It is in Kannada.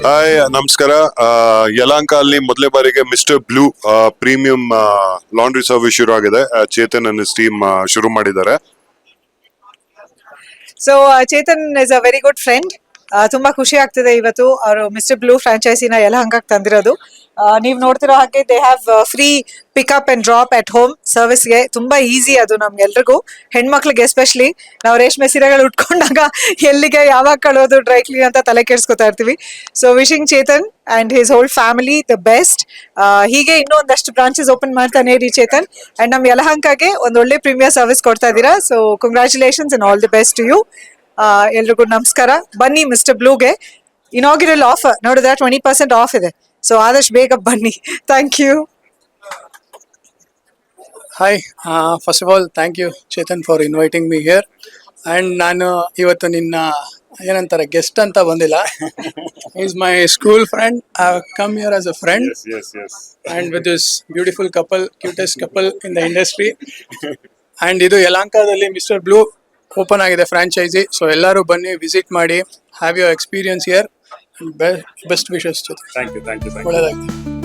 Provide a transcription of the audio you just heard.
ಹಾಯ್ ನಮಸ್ಕಾರ. ಯಲಹಂಕ ಅಲ್ಲಿ ಮೊದಲೇ ಬಾರಿಗೆ mister blue premium laundry service ಶುರು ಆಗಿದೆ. ಚೇತನ್ ಅಂಡ್ ಹಿಸ್ ಟೀಮ್ ಶುರು ಮಾಡಿದ್ದಾರೆ. So Chetan is a very good friend. ತುಂಬಾ ಖುಷಿ ಆಗ್ತಿದೆ ಇವತ್ತು ಅವರು ಮಿಸ್ಟರ್ ಬ್ಲೂ ಫ್ರಾಂಚೈಸಿನ ಯಲಹಂಕಕ್ಕೆ ತಂದಿರೋದು. ನೀವು ನೋಡ್ತಿರೋ ಹಾಗೆ they have free pickup and drop at home ಸರ್ವಿಸ್ಗೆ. ತುಂಬಾ ಈಸಿ ಅದು ನಮ್ಗೆಲ್ರಿಗೂ, ಹೆಣ್ಮಕ್ಳಿಗೆ ಎಸ್ಪೆಷಲಿ. ನಾವು ರೇಷ್ಮೆ ಸೀರೆಗಳು ಉಟ್ಕೊಂಡಾಗ ಎಲ್ಲಿಗೆ ಯಾವಾಗ ಕಳೋದು ಡ್ರೈ ಕ್ಲೀನ್ ಅಂತ ತಲೆ ಕೆಡಿಸ್ಕೊತಾ ಇರ್ತೀವಿ. So wishing Chetan and his whole family the best. ಹೀಗೆ ಇನ್ನೂ ಒಂದಷ್ಟು ಬ್ರಾಂಚಸ್ ಓಪನ್ ಮಾಡ್ತಾನೆ ಇರಿ ಚೇತನ್. ಅಂಡ್ ನಮ್ ಯಲಹಂಕಗೆ ಒಂದು ಒಳ್ಳೆ ಪ್ರೀಮಿಯರ್ ಸರ್ವಿಸ್ ಕೊಡ್ತಾ ಇದ್ದೀರಾ. So congratulations and all the best to you. ಎಲ್ರಿಗೂ ನಮಸ್ಕಾರ. ಬನ್ನಿ ಮಿಸ್ಟರ್ ಬ್ಲೂಗೆ ಇನಾಗ್ಯುರಲ್ ಆಫರ್ ನೋಡಿದ್ರೆ 20% ಆಫ್ ಇದೆ. ಸೊ ಆದಷ್ಟು ಬೇಗ ಬನ್ನಿ. Thank you. Hi, first of all, thank you, Chetan, for inviting me here. And ನಾನು ಇವತ್ತು ನಿನ್ನ ಏನಂತಾರೆ ಗೆಸ್ಟ್ ಅಂತ ಬಂದಿಲ್ಲ. Is my school friend. I have come here as a friend. Yes. And with this beautiful couple, cutest couple in the industry. And ಇದು ಯಲಹಂಕದಲ್ಲಿ ಮಿಸ್ಟರ್ ಬ್ಲೂ ಓಪನ್ ಆಗಿದೆ ಫ್ರಾಂಚೈಸಿ. ಸೊ ಎಲ್ಲರೂ ಬನ್ನಿ, ವಿಸಿಟ್ ಮಾಡಿ, have your experience here. Best wishes. Thank you. ಒಳ್ಳೆದಾಗ್ತದೆ.